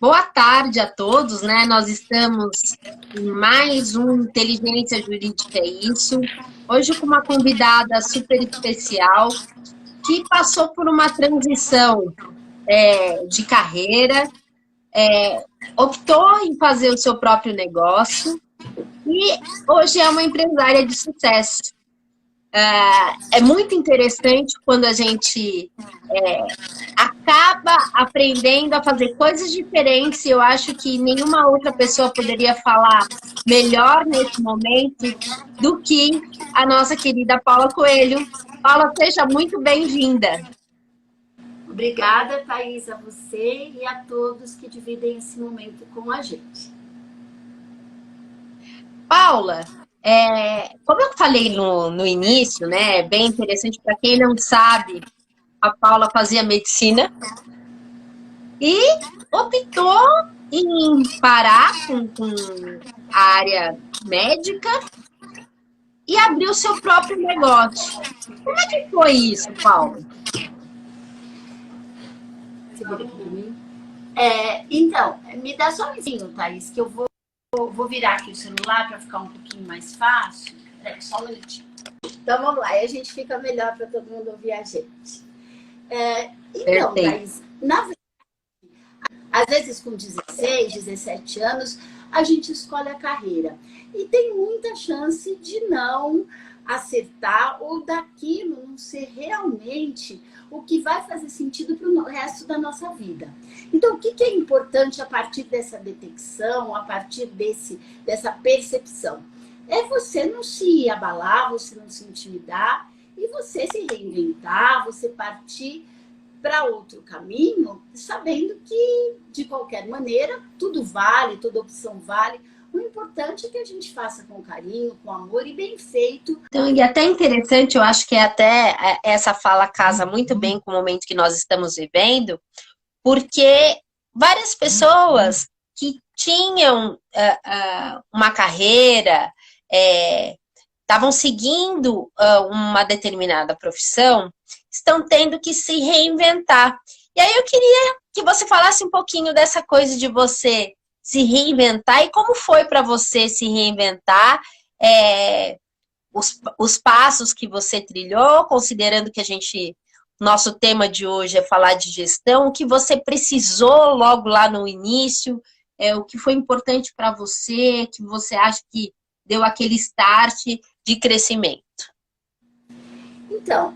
Boa tarde a todos, né? Nós estamos em mais um Inteligência Jurídica é Isso. Hoje com uma convidada super especial que passou por uma transição de carreira, optou em fazer o seu próprio negócio e hoje é uma empresária de sucesso. É muito interessante quando a gente acaba aprendendo a fazer coisas diferentes. Eu acho que nenhuma outra pessoa poderia falar melhor nesse momento do que a nossa querida Paula Coelho. Paula, seja muito bem-vinda. Obrigada, Thaís, a você e a todos que dividem esse momento com a gente. Paula, como eu falei no início, né, é bem interessante para quem não sabe, a Paula fazia medicina e optou em parar com a área médica e abrir o seu próprio negócio. Como é que foi isso, Paula? Segura aqui para mim. Então, me dá só um minutinho, Thaís, que eu vou virar aqui o celular para ficar um pouquinho mais fácil. Peraí, só um minutinho. Então, vamos lá. Aí a gente fica melhor para todo mundo ouvir a gente. Então, Thaís, na verdade, às vezes com 16, 17 anos, a gente escolhe a carreira. E tem muita chance de não acertar ou daquilo não ser realmente o que vai fazer sentido para o resto da nossa vida. Então, o que é importante a partir dessa detecção, a partir dessa percepção? É você não se abalar, você não se intimidar e você se reinventar, você partir para outro caminho, sabendo que, de qualquer maneira, tudo vale, toda opção vale. O importante é que a gente faça com carinho, com amor e bem feito. Então, e até interessante, eu acho que até essa fala casa muito bem com o momento que nós estamos vivendo, porque várias pessoas que tinham uma carreira, estavam seguindo uma determinada profissão, estão tendo que se reinventar. E aí eu queria que você falasse um pouquinho dessa coisa de você se reinventar e como foi para você se reinventar, os passos que você trilhou, considerando que nosso tema de hoje é falar de gestão, o que você precisou logo lá no início, o que foi importante para você, que você acha que deu aquele start de crescimento. Então,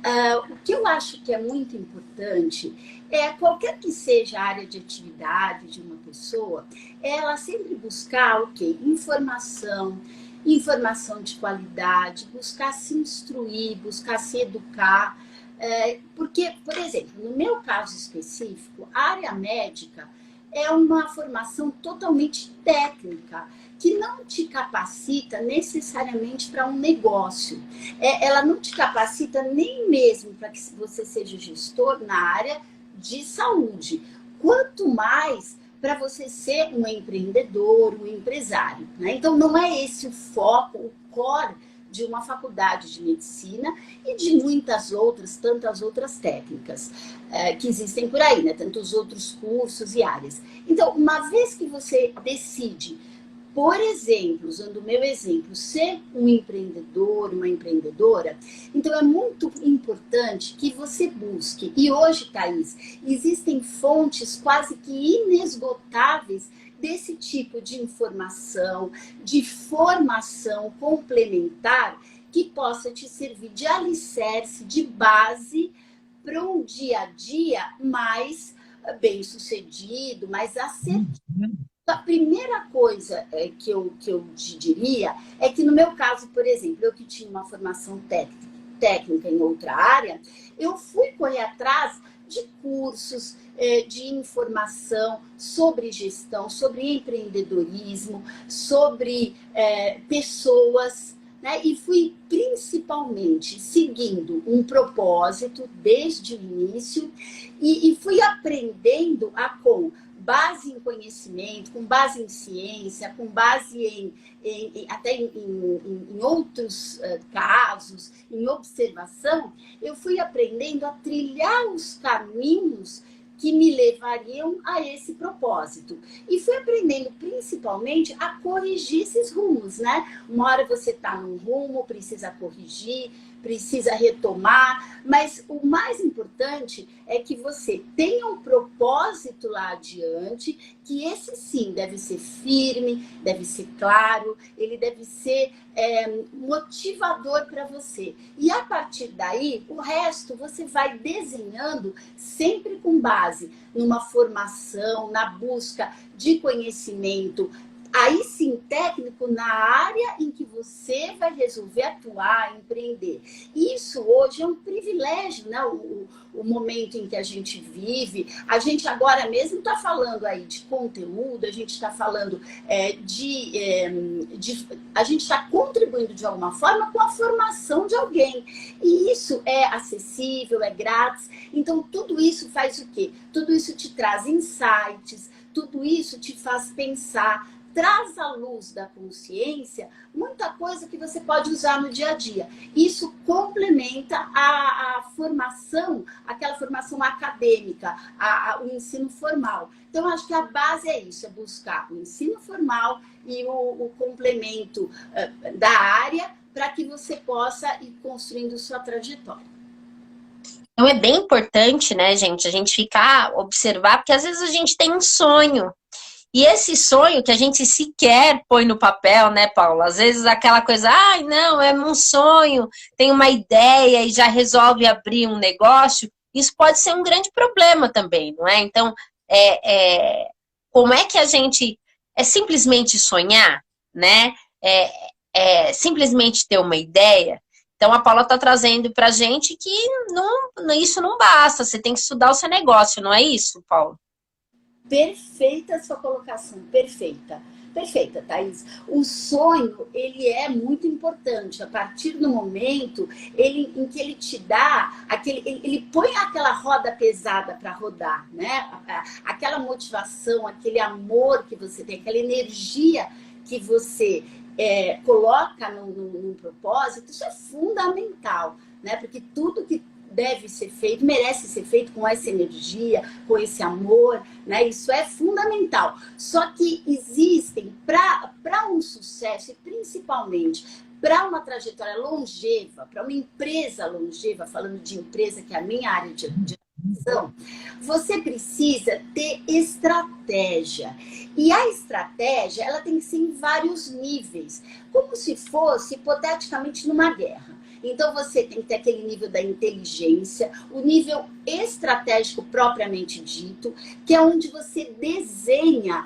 o que eu acho que é muito importante é, qualquer que seja a área de atividade de uma pessoa, ela sempre buscar o quê? Informação de qualidade, buscar se instruir, buscar se educar. Porque, por exemplo, no meu caso específico, a área médica é uma formação totalmente técnica, que não te capacita necessariamente para um negócio. Ela não te capacita nem mesmo para que você seja gestor na área de saúde. Quanto mais para você ser um empreendedor, um empresário, né? Então, não é esse o foco, o core de uma faculdade de medicina e de tantas outras técnicas que existem por aí, né? Tantos outros cursos e áreas. Então, uma vez que você decide, por exemplo, usando o meu exemplo, ser um empreendedor, uma empreendedora, então é muito importante que você busque. E hoje, Thaís, existem fontes quase que inesgotáveis desse tipo de informação, de formação complementar que possa te servir de alicerce, de base para um dia a dia mais bem-sucedido, mais assertivo. A primeira coisa que eu te diria é que, no meu caso, por exemplo, eu que tinha uma formação técnica em outra área, eu fui correr atrás de cursos, de informação sobre gestão, sobre empreendedorismo, sobre pessoas, né? E fui principalmente seguindo um propósito desde o início e fui aprendendo com base em conhecimento, com base em ciência, com base até em outros casos, em observação, eu fui aprendendo a trilhar os caminhos que me levariam a esse propósito. E fui aprendendo principalmente a corrigir esses rumos, né? Uma hora você está num rumo, precisa corrigir, precisa retomar, mas o mais importante é que você tenha um propósito lá adiante, que esse sim deve ser firme, deve ser claro, ele deve ser motivador para você. E a partir daí, o resto você vai desenhando sempre com base numa formação, na busca de conhecimento, aí sim, técnico na área em que você vai resolver atuar, empreender. Isso hoje é um privilégio, né? O momento em que a gente vive. A gente agora mesmo está falando aí de conteúdo, a gente está falando a gente está contribuindo de alguma forma com a formação de alguém. E isso é acessível, é grátis. Então, tudo isso faz o quê? Tudo isso te traz insights, tudo isso te faz pensar, traz à luz da consciência muita coisa que você pode usar no dia a dia. Isso complementa a formação, aquela formação acadêmica, o ensino formal. Então, acho que a base é isso, é buscar o ensino formal e o complemento da área para que você possa ir construindo sua trajetória. Então é bem importante, né, gente, a gente ficar, observar, porque às vezes a gente tem um sonho. E esse sonho que a gente sequer põe no papel, né, Paula? Às vezes aquela coisa, ai, não, é um sonho, tem uma ideia e já resolve abrir um negócio, isso pode ser um grande problema também, não é? Então, como é que a gente... É simplesmente sonhar, né? Simplesmente ter uma ideia. Então, a Paula está trazendo para a gente que isso não basta, você tem que estudar o seu negócio, não é isso, Paula? Perfeita a sua colocação, perfeita. Perfeita, Thaís. O sonho, ele é muito importante. A partir do momento em que ele te dá, ele põe aquela roda pesada para rodar, né? Aquela motivação, aquele amor que você tem, aquela energia que você coloca num propósito, isso é fundamental, né? Porque tudo que deve ser feito, merece ser feito com essa energia, com esse amor, né? Isso é fundamental. Só que existem, para um sucesso, e principalmente para uma trajetória longeva, para uma empresa longeva, falando de empresa, que é a minha área de atuação, você precisa ter estratégia. E a estratégia, ela tem que ser em vários níveis, como se fosse, hipoteticamente, numa guerra. Então, você tem que ter aquele nível da inteligência, o nível estratégico propriamente dito, que é onde você desenha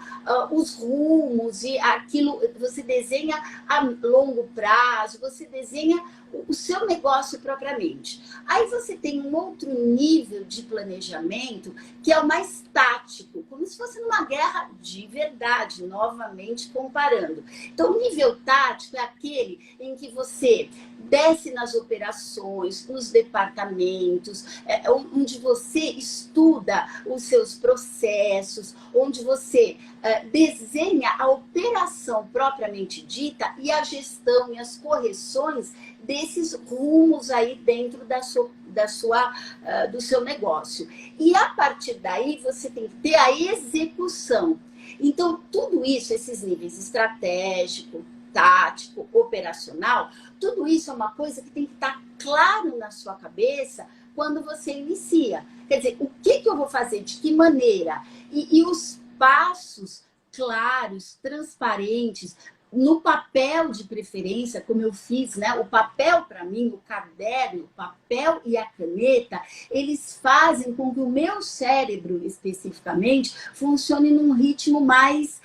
os rumos e aquilo, você desenha a longo prazo, você desenha o seu negócio propriamente. Aí você tem um outro nível de planejamento, que é o mais tático, como se fosse numa guerra de verdade, novamente comparando. Então, o nível tático é aquele em que você desce nas operações, nos departamentos, onde você estuda os seus processos, onde você desenha a operação propriamente dita e a gestão e as correções desses rumos aí dentro do seu negócio. E a partir daí você tem que ter a execução. Então, tudo isso, esses níveis estratégico, tático, operacional, tudo isso é uma coisa que tem que estar claro na sua cabeça quando você inicia. Quer dizer, o que eu vou fazer, de que maneira? E os passos claros, transparentes, no papel de preferência, como eu fiz, né? O papel, para mim, o caderno, o papel e a caneta, eles fazem com que o meu cérebro, especificamente, funcione num ritmo mais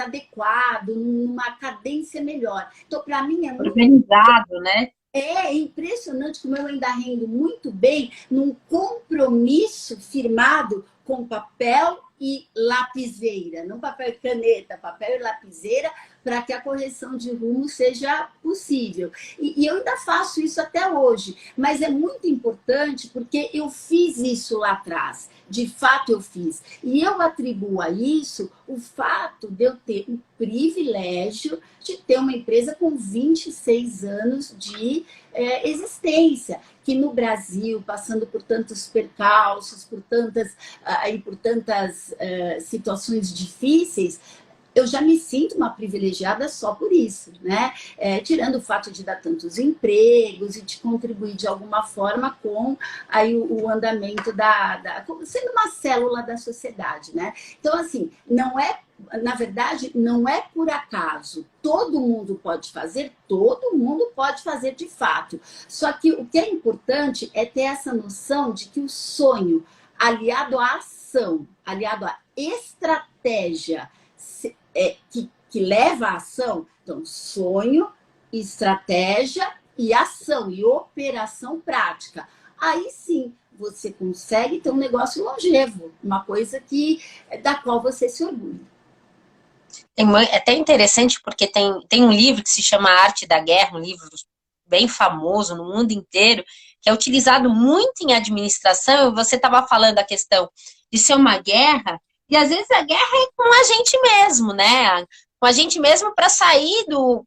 adequado, numa cadência melhor. Então, para mim, é muito organizado, né? É impressionante como eu ainda rendo muito bem num compromisso firmado com papel e lapiseira, não papel e caneta, papel e lapiseira, para que a correção de rumo seja possível. E eu ainda faço isso até hoje, mas é muito importante porque eu fiz isso lá atrás. De fato, eu fiz. E eu atribuo a isso o fato de eu ter o privilégio de ter uma empresa com 26 anos de existência, que no Brasil, passando por tantos percalços, por tantas situações difíceis, eu já me sinto uma privilegiada só por isso, né? Tirando o fato de dar tantos empregos e de contribuir de alguma forma com aí o andamento sendo uma célula da sociedade, né? Então, assim, na verdade, não é por acaso. Todo mundo pode fazer de fato. Só que o que é importante é ter essa noção de que o sonho, aliado à ação, aliado à estratégia, que leva à ação, então, sonho, estratégia e ação, e operação prática. Aí sim, você consegue ter um negócio longevo, uma coisa da qual você se orgulha. É até interessante porque tem um livro que se chama A Arte da Guerra, um livro bem famoso no mundo inteiro, que é utilizado muito em administração, e você estava falando a questão de ser uma guerra, e às vezes a guerra é com a gente mesmo, né? Com a gente mesmo para sair do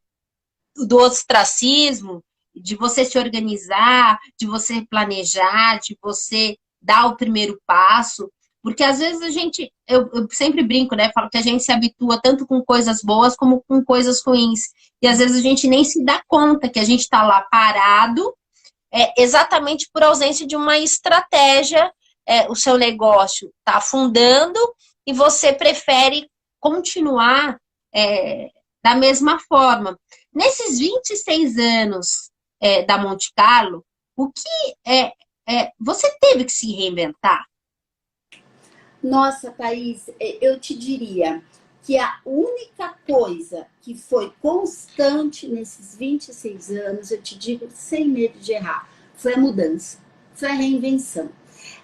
ostracismo, de você se organizar, de você planejar, de você dar o primeiro passo. Porque às vezes eu sempre brinco, né? Falo que a gente se habitua tanto com coisas boas como com coisas ruins. E às vezes a gente nem se dá conta que a gente está lá parado, exatamente por ausência de uma estratégia. O seu negócio está afundando e você prefere continuar da mesma forma. Nesses 26 anos da Monte Carlo, o que você teve que se reinventar? Nossa, Thaís, eu te diria que a única coisa que foi constante nesses 26 anos, eu te digo sem medo de errar, foi a mudança, foi a reinvenção.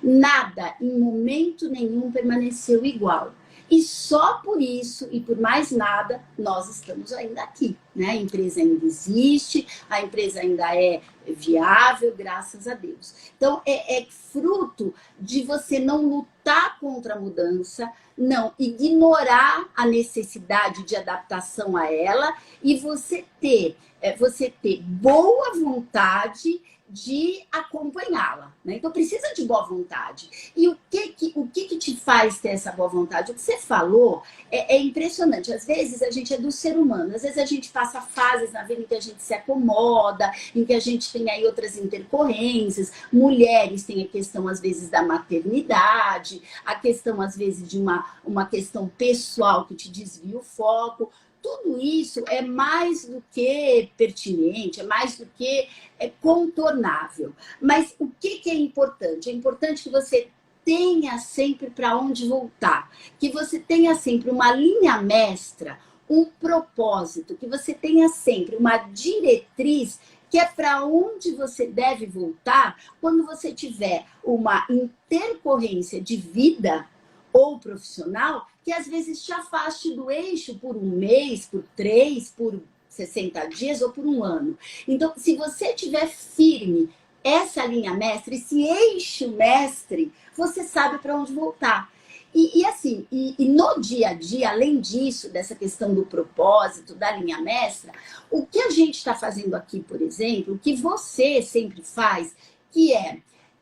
Nada, em momento nenhum, permaneceu igual. E só por isso e por mais nada, nós estamos ainda aqui, né? A empresa ainda existe, a empresa ainda é viável, graças a Deus. Então, é fruto de você não lutar contra a mudança, não ignorar a necessidade de adaptação a ela e você ter boa vontade de acompanhá-la, né? Então precisa de boa vontade. E o que te faz ter essa boa vontade? O que você falou é impressionante. Às vezes a gente é do ser humano, às vezes a gente passa fases na vida em que a gente se acomoda, em que a gente tem aí outras intercorrências. Mulheres têm a questão às vezes da maternidade, a questão às vezes de uma questão pessoal que te desvia o foco. Tudo isso é mais do que pertinente, é mais do que contornável. Mas o que é importante? É importante que você tenha sempre para onde voltar, que você tenha sempre uma linha mestra, um propósito, que você tenha sempre uma diretriz que é para onde você deve voltar quando você tiver uma intercorrência de vida ou profissional que às vezes te afaste do eixo por um mês, por 3, por 60 dias ou por um ano. Então, se você tiver firme essa linha mestre, esse eixo mestre, você sabe para onde voltar. E no dia a dia, além disso, dessa questão do propósito, da linha mestra, o que a gente está fazendo aqui, por exemplo, o que você sempre faz, que é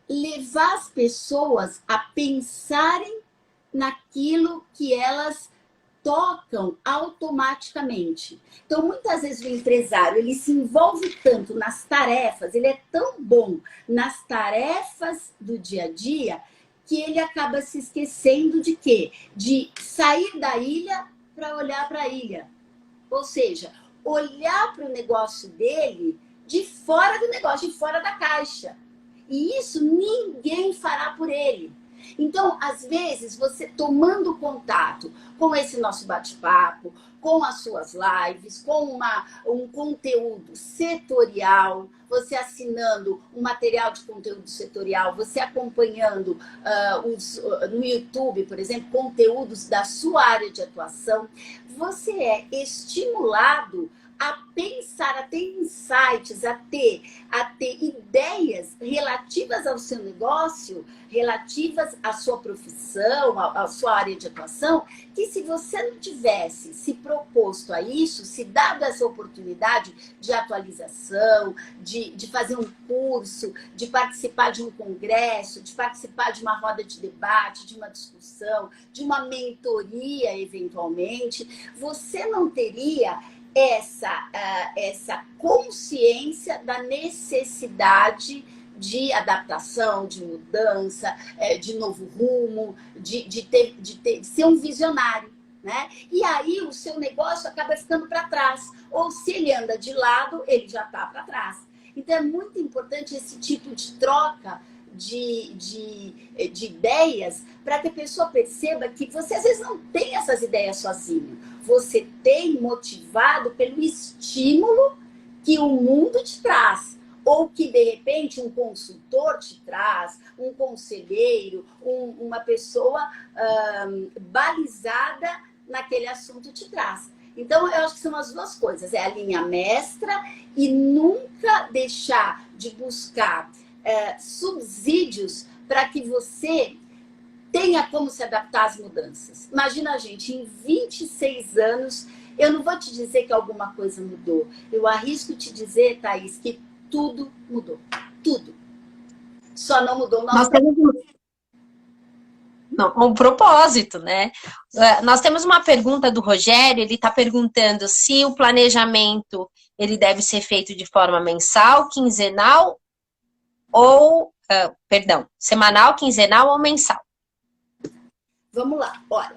levar as pessoas a pensarem naquilo que elas tocam automaticamente. Então, muitas vezes o empresário, ele se envolve tanto nas tarefas, ele é tão bom nas tarefas do dia a dia, que ele acaba se esquecendo de quê? De sair da ilha para olhar para a ilha. Ou seja, olhar para o negócio dele de fora do negócio, de fora da caixa. E isso ninguém fará por ele. Então, às vezes, você tomando contato com esse nosso bate-papo, com as suas lives, com um conteúdo setorial, você assinando um material de conteúdo setorial, você acompanhando no YouTube, por exemplo, conteúdos da sua área de atuação, você é estimulado a pensar, a ter insights, a ter ideias relativas ao seu negócio, relativas à sua profissão, à sua área de atuação, que se você não tivesse se proposto a isso, se dado essa oportunidade de atualização, de fazer um curso, de participar de um congresso, de participar de uma roda de debate, de uma discussão, de uma mentoria, eventualmente, você não teria essa consciência da necessidade de adaptação, de mudança, de novo rumo, de ser um visionário, né? E aí o seu negócio acaba ficando para trás. Ou se ele anda de lado, ele já está para trás. Então é muito importante esse tipo de troca de ideias para que a pessoa perceba que você às vezes não tem essas ideias sozinho. Você tem motivado pelo estímulo que o mundo te traz. Ou que, de repente, um consultor te traz, um conselheiro, uma pessoa balizada naquele assunto te traz. Então, eu acho que são as duas coisas. É a linha mestra e nunca deixar de buscar subsídios para que você tenha como se adaptar às mudanças. Imagina, gente, em 26 anos, eu não vou te dizer que alguma coisa mudou. Eu arrisco te dizer, Thaís, que tudo mudou. Tudo. Só não mudou o nosso... Nós temos um propósito, né? Nós temos uma pergunta do Rogério, ele está perguntando se o planejamento ele deve ser feito de forma mensal, quinzenal ou, semanal, quinzenal ou mensal. Vamos lá, olha,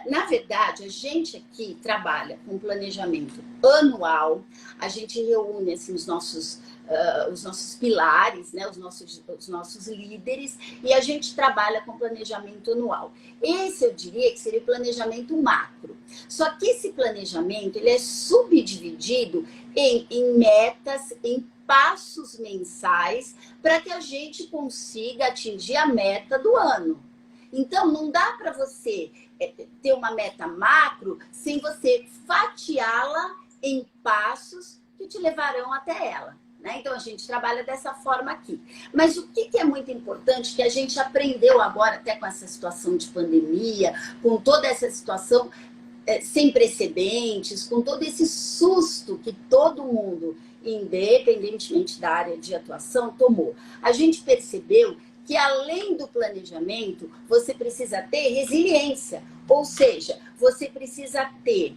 na verdade, a gente aqui trabalha com planejamento anual, a gente reúne assim, os nossos pilares, né, os nossos líderes, e a gente trabalha com planejamento anual. Esse eu diria que seria o planejamento macro. Só que esse planejamento ele é subdividido em metas, em passos mensais, para que a gente consiga atingir a meta do ano. Então, não dá para você ter uma meta macro sem você fatiá-la em passos que te levarão até ela. Né? Então, a gente trabalha dessa forma aqui. Mas o que é muito importante, que a gente aprendeu agora, até com essa situação de pandemia, com toda essa situação sem precedentes, com todo esse susto que todo mundo, independentemente da área de atuação, tomou. A gente percebeu que além do planejamento, você precisa ter resiliência. Ou seja, você precisa ter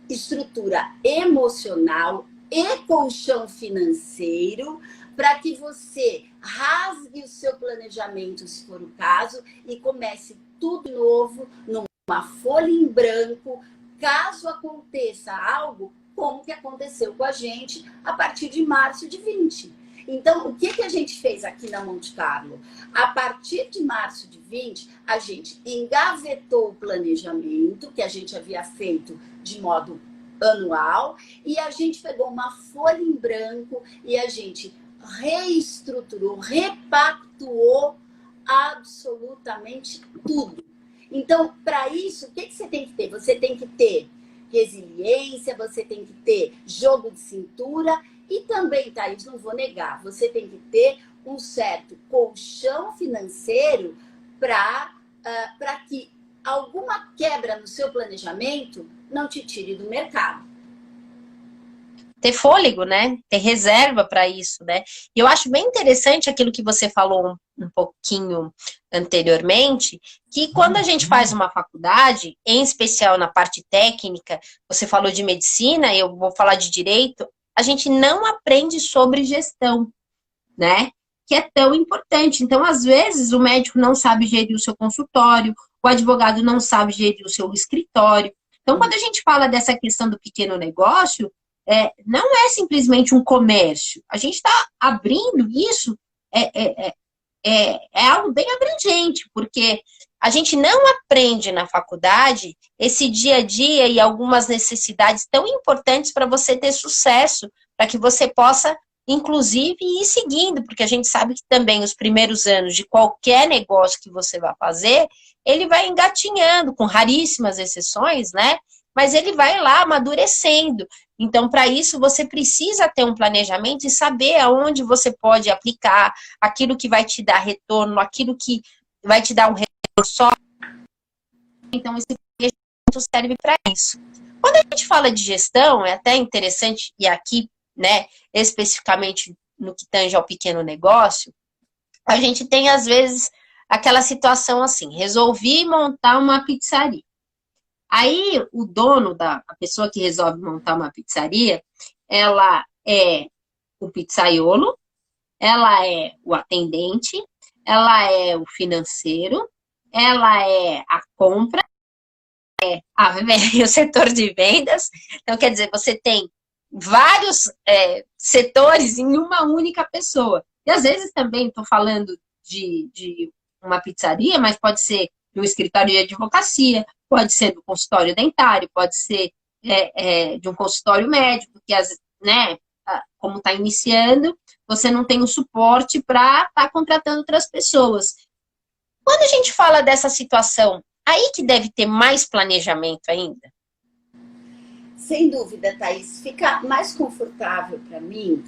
estrutura emocional e colchão financeiro para que você rasgue o seu planejamento, se for o caso, e comece tudo novo, numa folha em branco, caso aconteça algo como que aconteceu com a gente a partir de março de 20. Então, o que a gente fez aqui na Monte Carlo? A partir de março de 20, a gente engavetou o planejamento que a gente havia feito de modo anual e a gente pegou uma folha em branco e a gente reestruturou, repactuou absolutamente tudo. Então, para isso, o que você tem que ter? Você tem que ter resiliência, você tem que ter jogo de cintura e também, Thaís, não vou negar, você tem que ter um certo colchão financeiro para que alguma quebra no seu planejamento não te tire do mercado. Ter fôlego, né? Ter reserva para isso, né? E eu acho bem interessante aquilo que você falou um pouquinho anteriormente, que quando a gente faz uma faculdade, em especial na parte técnica, você falou de medicina, eu vou falar de direito, a gente não aprende sobre gestão, né? Que é tão importante. Então, às vezes, o médico não sabe gerir o seu consultório, o advogado não sabe gerir o seu escritório. Então, quando a gente fala dessa questão do pequeno negócio, não é simplesmente um comércio. A gente está abrindo isso é algo bem abrangente, porque a gente não aprende na faculdade esse dia a dia e algumas necessidades tão importantes para você ter sucesso, para que você possa, inclusive, ir seguindo, porque a gente sabe que também os primeiros anos de qualquer negócio que você vai fazer, ele vai engatinhando, com raríssimas exceções, né? Mas ele vai lá amadurecendo. Então, para isso, você precisa ter um planejamento e saber aonde você pode aplicar aquilo que vai te dar retorno, aquilo que vai te dar um retorno só. Então, esse planejamento serve para isso. Quando a gente fala de gestão, é até interessante, e aqui, né, especificamente no que tange ao pequeno negócio, a gente tem, às vezes, aquela situação assim, resolvi montar uma pizzaria. Aí, o dono, a pessoa que resolve montar uma pizzaria, ela é o pizzaiolo, ela é o atendente, ela é o financeiro, ela é a compra, o setor de vendas. Então, quer dizer, você tem vários setores em uma única pessoa. E às vezes também estou falando de uma pizzaria, mas pode ser no escritório de advocacia, pode ser do consultório dentário, pode ser de um consultório médico, que né, como está iniciando, você não tem o suporte para estar contratando outras pessoas. Quando a gente fala dessa situação, aí que deve ter mais planejamento ainda? Sem dúvida, Thaís. Fica mais confortável para mim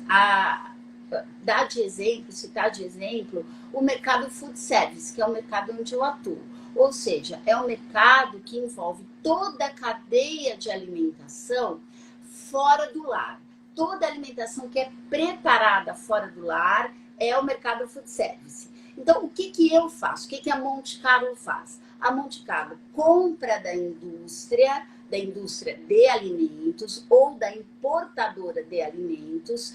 dar de exemplo, citar de exemplo, o mercado food service, que é o mercado onde eu atuo. Ou seja, é um mercado que envolve toda a cadeia de alimentação fora do lar. Toda a alimentação que é preparada fora do lar é o mercado food service. Então, o que eu faço? O que a Monte Carlo faz? A Monte Carlo compra da indústria de alimentos ou da importadora de alimentos,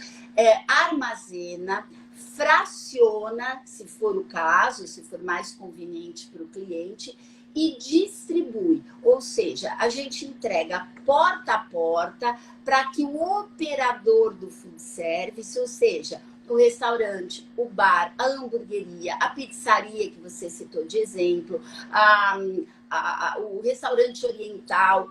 armazena, fraciona, se for o caso, se for mais conveniente para o cliente, e distribui. Ou seja, a gente entrega porta a porta para que o operador do food service, ou seja, o restaurante, o bar, a hamburgueria, a pizzaria que você citou de exemplo, o restaurante oriental,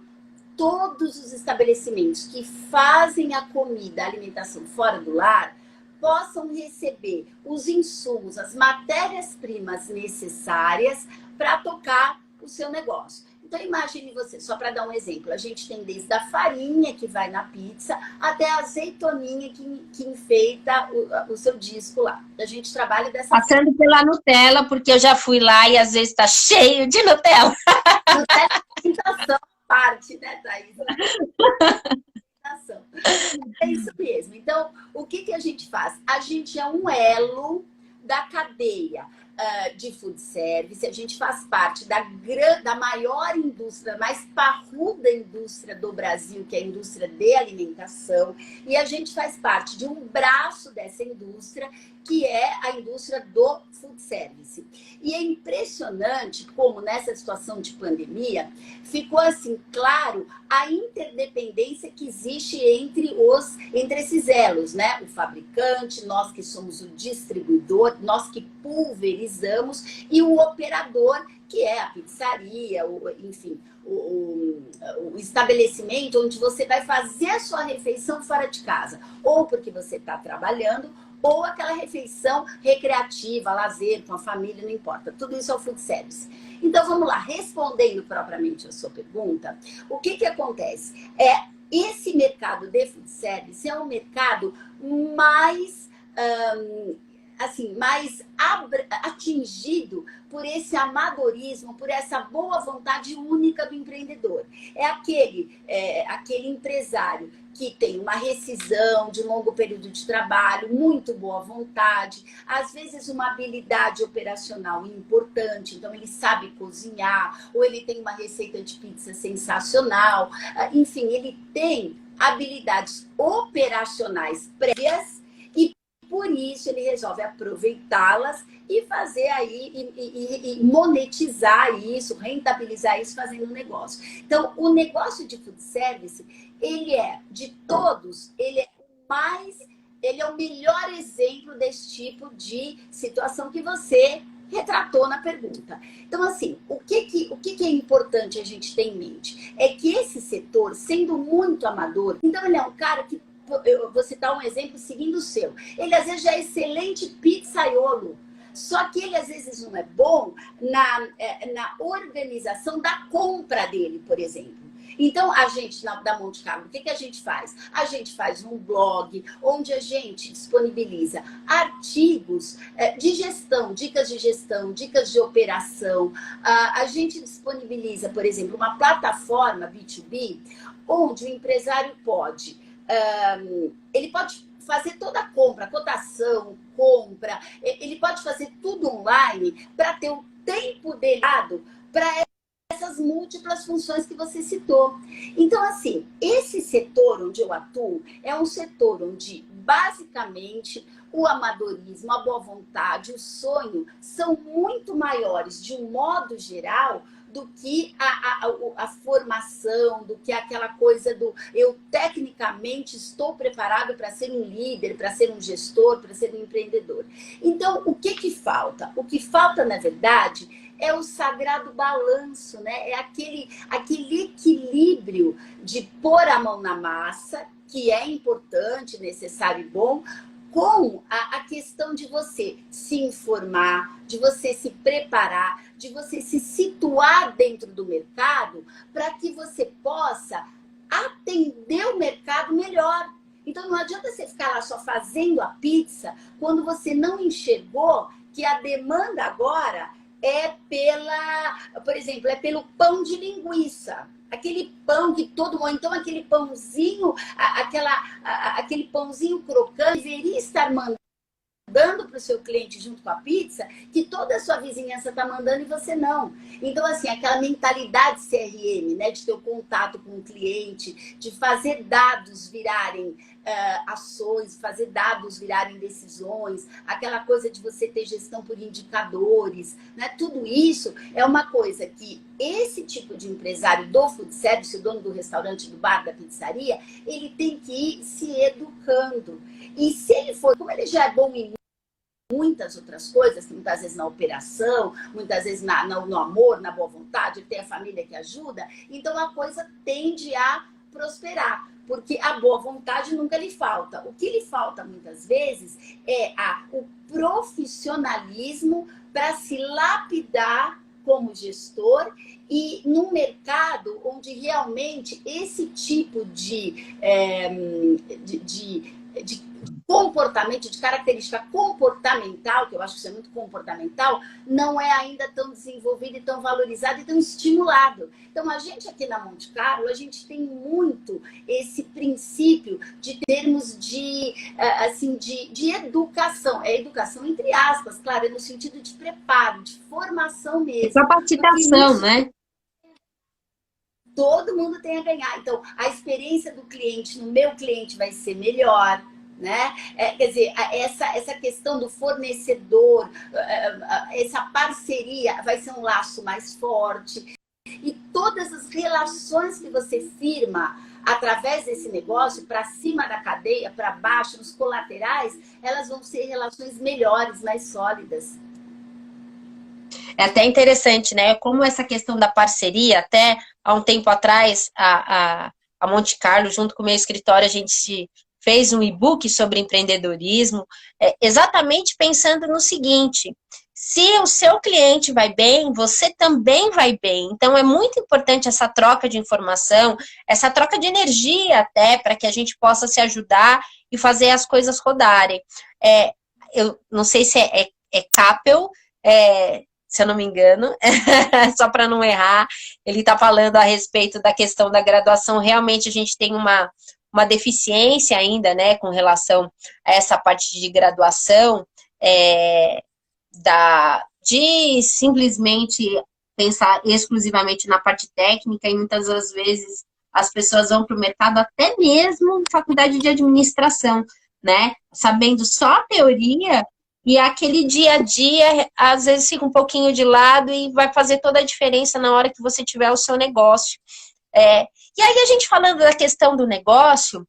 todos os estabelecimentos que fazem a comida, a alimentação fora do lar, possam receber os insumos, as matérias-primas necessárias para tocar o seu negócio. Então, imagine você, só para dar um exemplo, a gente tem desde a farinha que vai na pizza até a azeitoninha que enfeita o seu disco lá. A gente trabalha dessa Passando forma. Pela Nutella, porque eu já fui lá e às vezes está cheio de Nutella. Nutella é tentação, parte, né, Thaís? É isso mesmo. Então, o que a gente faz? A gente é um elo da cadeia de food service, a gente faz parte da maior indústria, mais parruda indústria do Brasil, que é a indústria de alimentação, e a gente faz parte de um braço dessa indústria, que é a indústria do food service. E é impressionante como nessa situação de pandemia ficou assim claro a interdependência que existe entre esses elos, né? O fabricante, nós que somos o distribuidor, nós que pulverizamos, e o operador, que é a pizzaria, enfim, o estabelecimento onde você vai fazer a sua refeição fora de casa, ou porque você está trabalhando, ou aquela refeição recreativa, lazer, com a família, não importa. Tudo isso é o food service. Então, vamos lá. Respondendo propriamente a sua pergunta, o que acontece? Esse mercado de food service é um mercado mais mais atingido por esse amadorismo, por essa boa vontade única do empreendedor. É aquele empresário que tem uma rescisão de longo período de trabalho, muito boa vontade, às vezes uma habilidade operacional importante, então ele sabe cozinhar, ou ele tem uma receita de pizza sensacional, enfim, ele tem habilidades operacionais prévias, por isso ele resolve aproveitá-las e fazer aí, e monetizar isso, rentabilizar isso fazendo um negócio. Então, o negócio de food service, ele é, de todos, ele é o mais ele é o melhor exemplo desse tipo de situação que você retratou na pergunta. Então, assim, o que é importante a gente ter em mente? É que esse setor, sendo muito amador, então ele é um cara que, eu vou citar um exemplo seguindo o seu, ele às vezes já é excelente pizzaiolo, só que ele às vezes não é bom na organização da compra dele, por exemplo. Então, a gente, da Monte Carlo, o que a gente faz? A gente faz um blog onde a gente disponibiliza artigos de gestão, dicas de operação. A gente disponibiliza, por exemplo, uma plataforma B2B, onde o empresário pode... ele pode fazer toda a compra, cotação, compra, ele pode fazer tudo online para ter o tempo dele dado para essas múltiplas funções que você citou. Então, assim, esse setor onde eu atuo é um setor onde, basicamente, o amadorismo, a boa vontade, o sonho são muito maiores, de um modo geral, do que a formação, do que aquela coisa do eu tecnicamente estou preparado para ser um líder, para ser um gestor, para ser um empreendedor. Então, o que falta? O que falta, na verdade, é o sagrado balanço, né? É aquele equilíbrio de pôr a mão na massa, que é importante, necessário e bom, com a questão de você se informar, de você se preparar, de você se situar dentro do mercado para que você possa atender o mercado melhor. Então não adianta você ficar lá só fazendo a pizza quando você não enxergou que a demanda agora por exemplo, é pelo pão de linguiça. Aquele pão que todo mundo... Então, aquele pãozinho, aquele pãozinho crocante deveria estar mandando para o seu cliente junto com a pizza, que toda a sua vizinhança está mandando e você não. Então, assim, aquela mentalidade CRM, né, de ter o contato com o cliente, de fazer dados virarem ações, fazer dados virarem decisões, aquela coisa de você ter gestão por indicadores, né? Tudo isso é uma coisa que esse tipo de empresário do food service, o dono do restaurante, do bar, da pizzaria, ele tem que ir se educando. E se ele for, como ele já é bom em muitas outras coisas, que muitas vezes na operação, muitas vezes no amor, na boa vontade, ele tem a família que ajuda, então a coisa tende a prosperar, porque a boa vontade nunca lhe falta. O que lhe falta muitas vezes é o profissionalismo para se lapidar como gestor e num mercado onde realmente esse tipo de comportamento, de característica comportamental, que eu acho que isso é muito comportamental, não é ainda tão desenvolvido e tão valorizado e tão estimulado. Então, a gente aqui na Monte Carlo, a gente tem muito esse princípio de termos de educação. É educação entre aspas, claro, é no sentido de preparo, de formação mesmo. Capacitação, né? Todo mundo tem a ganhar. Então, a experiência do cliente no meu cliente vai ser melhor, né? Quer dizer, essa questão do fornecedor, essa parceria vai ser um laço mais forte. E todas as relações que você firma através desse negócio, para cima da cadeia, para baixo, nos colaterais, elas vão ser relações melhores, mais sólidas. É até interessante, né? Como essa questão da parceria, até há um tempo atrás, a Monte Carlo, junto com o meu escritório, a gente fez um e-book sobre empreendedorismo, exatamente pensando no seguinte: se o seu cliente vai bem, você também vai bem. Então, é muito importante essa troca de informação, essa troca de energia até, para que a gente possa se ajudar e fazer as coisas rodarem. Eu não sei se é Capel, se eu não me engano, só para não errar, ele está falando a respeito da questão da graduação. Realmente a gente tem uma deficiência ainda, né, com relação a essa parte de graduação, de simplesmente pensar exclusivamente na parte técnica, e muitas das vezes as pessoas vão para o mercado até mesmo em faculdade de administração, né, sabendo só a teoria, e aquele dia a dia, às vezes fica um pouquinho de lado e vai fazer toda a diferença na hora que você tiver o seu negócio. E aí a gente falando da questão do negócio,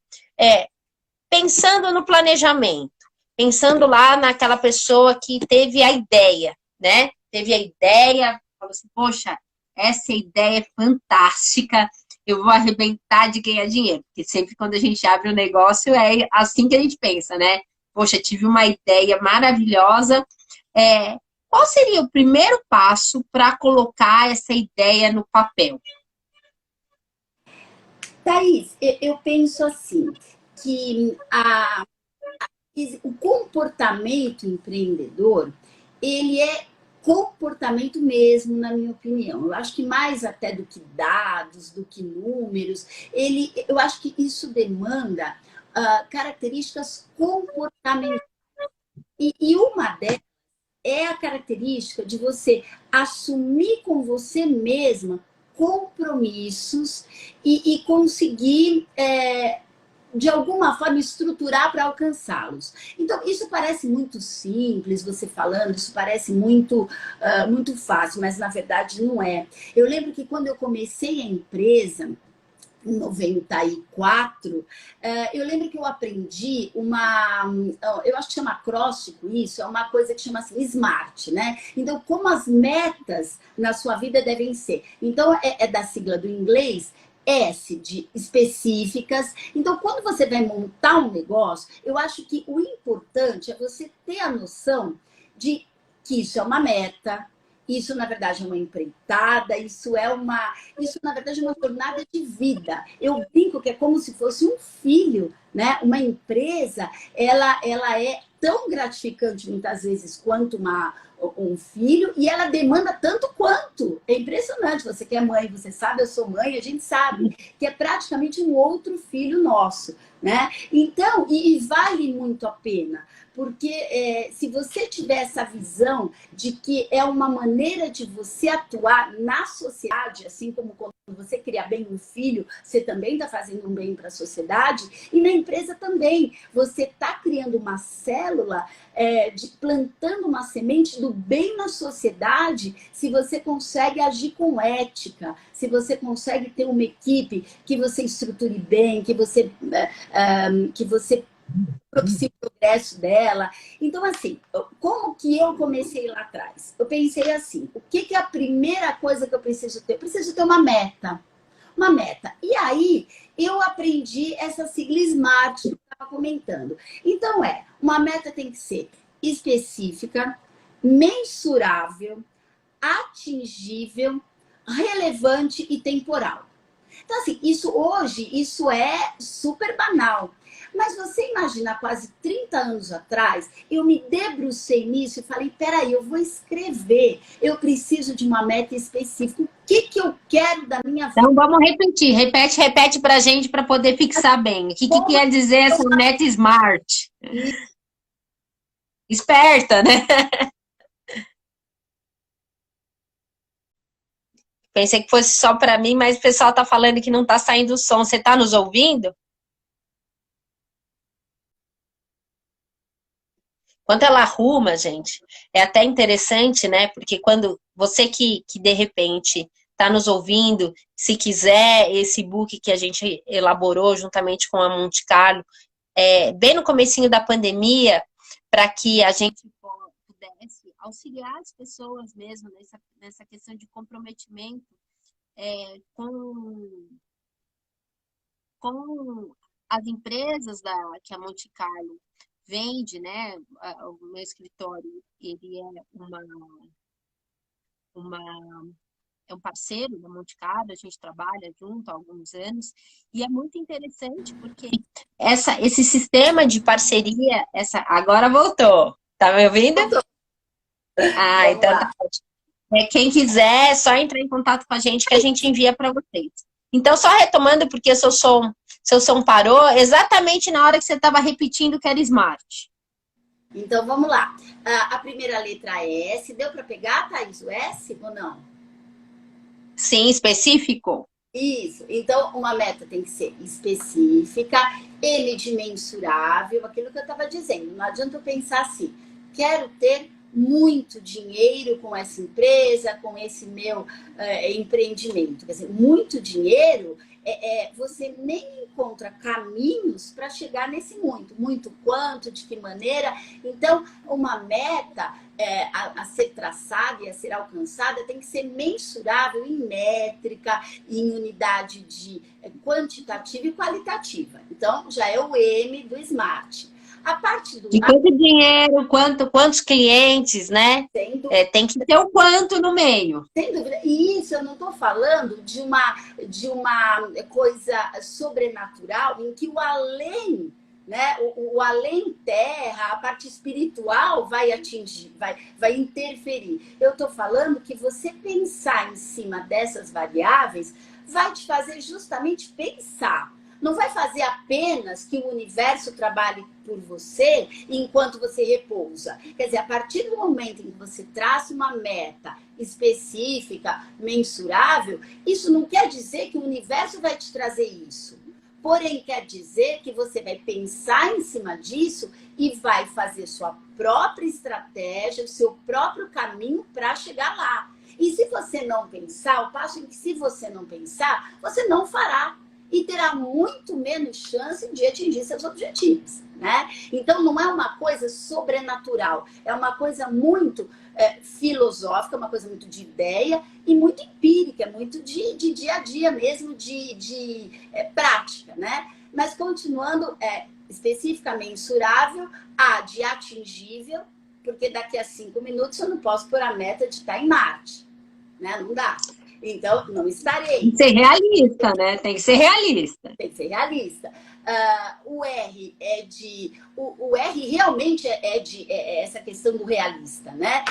pensando no planejamento, pensando lá naquela pessoa que teve a ideia, né? Teve a ideia, falou assim, poxa, essa ideia é fantástica, eu vou arrebentar de ganhar dinheiro. Porque sempre quando a gente abre um negócio, é assim que a gente pensa, né? Poxa, tive uma ideia maravilhosa. Qual seria o primeiro passo para colocar essa ideia no papel? Thaís, eu penso assim, que o comportamento empreendedor, ele é comportamento mesmo, na minha opinião. Eu acho que mais até do que dados, do que números, eu acho que isso demanda características comportamentais. E uma delas é a característica de você assumir com você mesma compromissos e conseguir de alguma forma, estruturar para alcançá-los. Então, isso parece muito simples, você falando, isso parece muito fácil, mas na verdade não é. Eu lembro que quando eu comecei a empresa, em 94, eu lembro que eu aprendi eu acho que chama acróstico isso, é uma coisa que chama assim, SMART, né? Então, como as metas na sua vida devem ser. Então, é da sigla do inglês, S de específicas. Então, quando você vai montar um negócio, eu acho que o importante é você ter a noção de que isso é uma meta, isso, na verdade, é uma empreitada, isso, na verdade, é uma jornada de vida. Eu brinco que é como se fosse um filho, né? Uma empresa, ela é tão gratificante, muitas vezes, quanto um filho, e ela demanda tanto quanto. É impressionante. Você que é mãe, você sabe, eu sou mãe, a gente sabe que é praticamente um outro filho nosso, né? Então, e vale muito a pena, porque se você tiver essa visão de que é uma maneira de você atuar na sociedade, assim como quando você cria bem um filho, você também está fazendo um bem para a sociedade, e na empresa também. Você está criando uma célula, plantando uma semente do bem na sociedade, se você consegue agir com ética, se você consegue ter uma equipe que você estruture bem, que você propicie o progresso dela. Então, assim, como que eu comecei lá atrás? Eu pensei assim, o que é a primeira coisa que eu preciso ter? Eu preciso ter uma meta. Uma meta. E aí, eu aprendi essa sigla SMART que eu estava comentando. Então, uma meta tem que ser específica, mensurável, atingível, relevante e temporal. Então, assim, isso é super banal. Mas você imagina, quase 30 anos atrás, eu me debrucei nisso e falei, peraí, eu vou escrever, eu preciso de uma meta específica. O que eu quero da minha vida? Então, vamos repetir. Repete para a gente para poder fixar bem. O que quer dizer essa meta SMART? Esperta, né? Pensei que fosse só para mim, mas o pessoal está falando que não está saindo o som. Você está nos ouvindo? Quando ela arruma, gente, é até interessante, né? Porque quando você que de repente está nos ouvindo, se quiser esse book que a gente elaborou juntamente com a Monte Carlo, bem no comecinho da pandemia, para que a gente pudesse auxiliar as pessoas mesmo nessa questão de comprometimento com as empresas que a Monte Carlo vende, né? O meu escritório, ele uma, é um parceiro da Monte Carlo, a gente trabalha junto há alguns anos, e é muito interessante porque esse sistema de parceria, agora voltou. Tá me ouvindo? Ah, então tá ótimo. Quem quiser, é só entrar em contato com a gente que a gente envia para vocês. Então, só retomando, porque seu som parou, exatamente na hora que você estava repetindo que era smart. Então, vamos lá. A primeira letra é S. Deu para pegar, Thaís, o S ou não? Sim, específico? Isso. Então, uma meta tem que ser específica, M de mensurável, aquilo que eu estava dizendo. Não adianta eu pensar assim, quero ter muito dinheiro com essa empresa, com esse meu empreendimento. Quer dizer, muito dinheiro, você nem encontra caminhos para chegar nesse muito. Muito quanto, de que maneira. Então, uma meta a ser traçada e a ser alcançada tem que ser mensurável em métrica, em unidade de quantitativa e qualitativa. Então, já é o M do SMART. A parte do de quanto dinheiro, quantos clientes, né? Tem que ter o quanto no meio. Sem dúvida. E isso eu não estou falando de uma coisa sobrenatural em que o além, né, o além terra, a parte espiritual vai atingir, vai interferir. Eu estou falando que você pensar em cima dessas variáveis vai te fazer justamente pensar. Não vai fazer apenas que o universo trabalhe por você enquanto você repousa. Quer dizer, a partir do momento em que você traça uma meta específica, mensurável, isso não quer dizer que o universo vai te trazer isso. Porém, quer dizer que você vai pensar em cima disso e vai fazer sua própria estratégia, o seu próprio caminho para chegar lá. E se você não pensar, o passo em que se você não pensar, você não fará. E terá muito menos chance de atingir seus objetivos, né? Então, não é uma coisa sobrenatural, é uma coisa muito filosófica, uma coisa muito de ideia e muito empírica, muito de dia a dia mesmo, de prática, né? Mas, continuando, especificamente mensurável, de atingível, porque daqui a 5 minutos eu não posso pôr a meta de estar em Marte, né? Não dá. Então, não estarei. Tem que ser realista, né? Tem que ser realista. Tem que ser realista. O R o R realmente é essa questão do realista, né?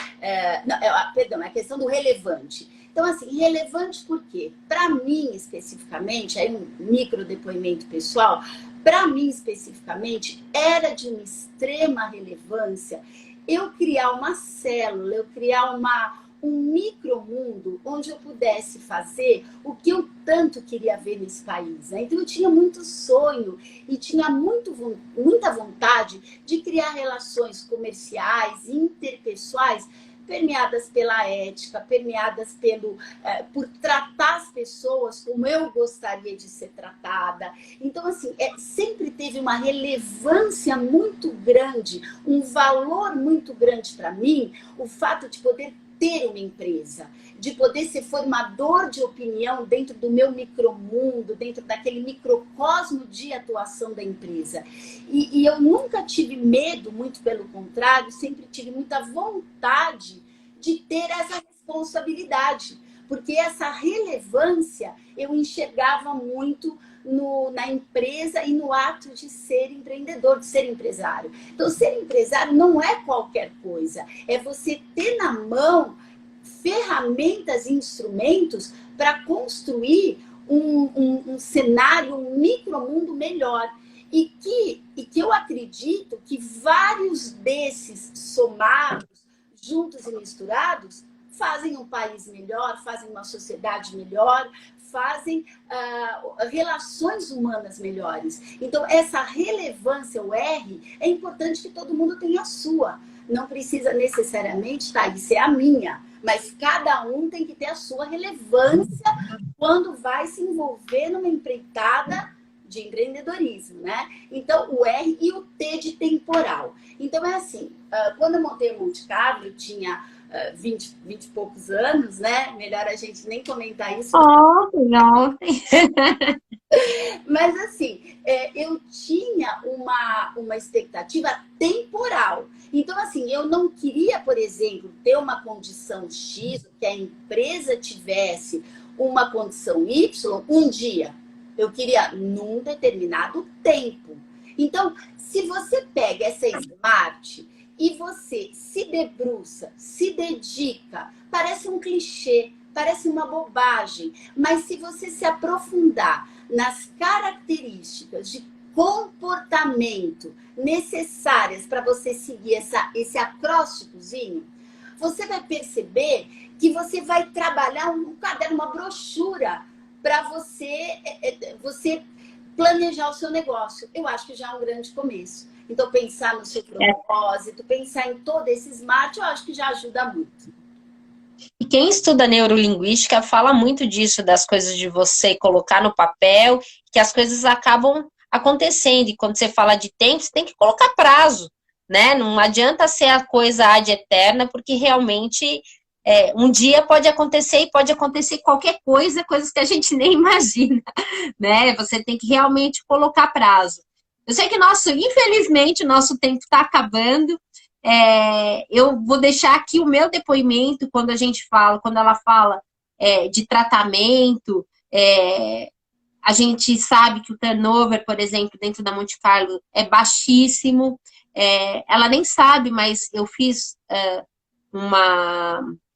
Perdão, é a questão do relevante. Então, assim, relevante por quê? Para mim, especificamente, aí um micro depoimento pessoal, para mim, especificamente, era de uma extrema relevância eu criar uma célula, eu criar um micromundo onde eu pudesse fazer o que eu tanto queria ver nesse país. Né? Então, eu tinha muito sonho e tinha muita vontade de criar relações comerciais, interpessoais, permeadas pela ética, permeadas por tratar as pessoas como eu gostaria de ser tratada. Então, assim, sempre teve uma relevância muito grande, um valor muito grande para mim, o fato de poder ter uma empresa, de poder ser formador de opinião dentro do meu micromundo, dentro daquele microcosmo de atuação da empresa. E eu nunca tive medo, muito pelo contrário, sempre tive muita vontade de ter essa responsabilidade, porque essa relevância eu enxergava muito na empresa e no ato de ser empreendedor, de ser empresário. Então, ser empresário não é qualquer coisa, é você ter na mão ferramentas e instrumentos para construir um cenário, um micromundo melhor. E que eu acredito que vários desses somados, juntos e misturados, fazem um país melhor, fazem uma sociedade melhor, fazem relações humanas melhores. Então, essa relevância, o R, é importante que todo mundo tenha a sua. Não precisa necessariamente, isso é a minha, mas cada um tem que ter a sua relevância quando vai se envolver numa empreitada de empreendedorismo, né? Então, o R e o T de temporal. Então, é assim, quando eu montei o Monte Carlo, eu tinha 20 e poucos anos, né? Melhor a gente nem comentar isso. Ontem. Mas, assim, eu tinha uma expectativa temporal. Então, assim, eu não queria, por exemplo, ter uma condição X, que a empresa tivesse uma condição Y um dia. Eu queria num determinado tempo. Então, se você pega essa SMART e você se debruça, se dedica, parece um clichê, parece uma bobagem, mas se você se aprofundar nas características de comportamento necessárias para você seguir esse acrósticozinho, você vai perceber que você vai trabalhar um caderno, uma brochura para você planejar o seu negócio. Eu acho que já é um grande começo. Então, pensar no seu propósito, pensar em todo esse smart, eu acho que já ajuda muito. E quem estuda neurolinguística fala muito disso, das coisas de você colocar no papel, que as coisas acabam acontecendo. E quando você fala de tempo, você tem que colocar prazo, né? Não adianta ser a coisa ad eterna, porque realmente um dia pode acontecer e pode acontecer qualquer coisa, coisas que a gente nem imagina, né? Você tem que realmente colocar prazo. Eu sei que infelizmente, nosso tempo está acabando. Eu vou deixar aqui o meu depoimento quando ela fala de tratamento. A gente sabe que o turnover, por exemplo, dentro da Monte Carlo é baixíssimo. Ela nem sabe, mas eu fiz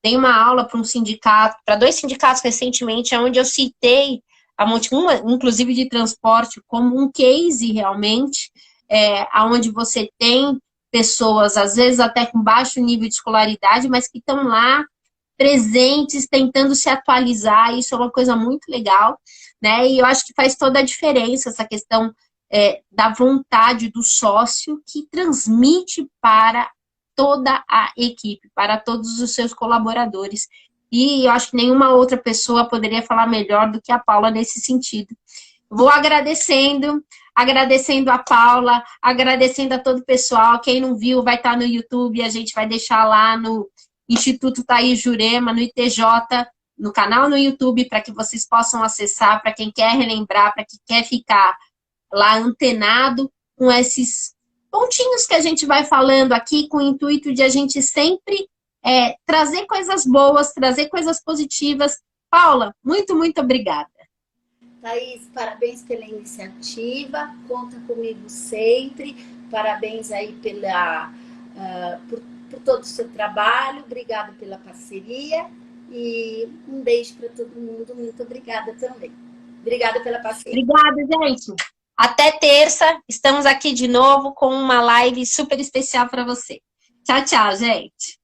dei uma aula para um sindicato, para 2 sindicatos recentemente, onde eu citei a Monte, inclusive de transporte, como um case realmente, onde você tem pessoas, às vezes até com baixo nível de escolaridade, mas que estão lá presentes, tentando se atualizar. Isso é uma coisa muito legal, né? E eu acho que faz toda a diferença essa questão da vontade do sócio, que transmite para toda a equipe, para todos os seus colaboradores. E eu acho que nenhuma outra pessoa poderia falar melhor do que a Paula nesse sentido. Vou agradecendo a Paula, agradecendo a todo o pessoal. Quem não viu vai estar no YouTube, a gente vai deixar lá no Instituto Thaís Jurema, no ITJ, no canal no YouTube, para que vocês possam acessar, para quem quer relembrar, para quem quer ficar lá antenado com esses pontinhos que a gente vai falando aqui, com o intuito de a gente sempre trazer coisas boas, trazer coisas positivas. Paula, muito, muito obrigada. Thaís, parabéns pela iniciativa, conta comigo sempre, parabéns aí por todo o seu trabalho, obrigada pela parceria e um beijo para todo mundo, muito obrigada também. Obrigada pela parceria. Obrigada, gente. Até terça, estamos aqui de novo com uma live super especial para você. Tchau, tchau, gente.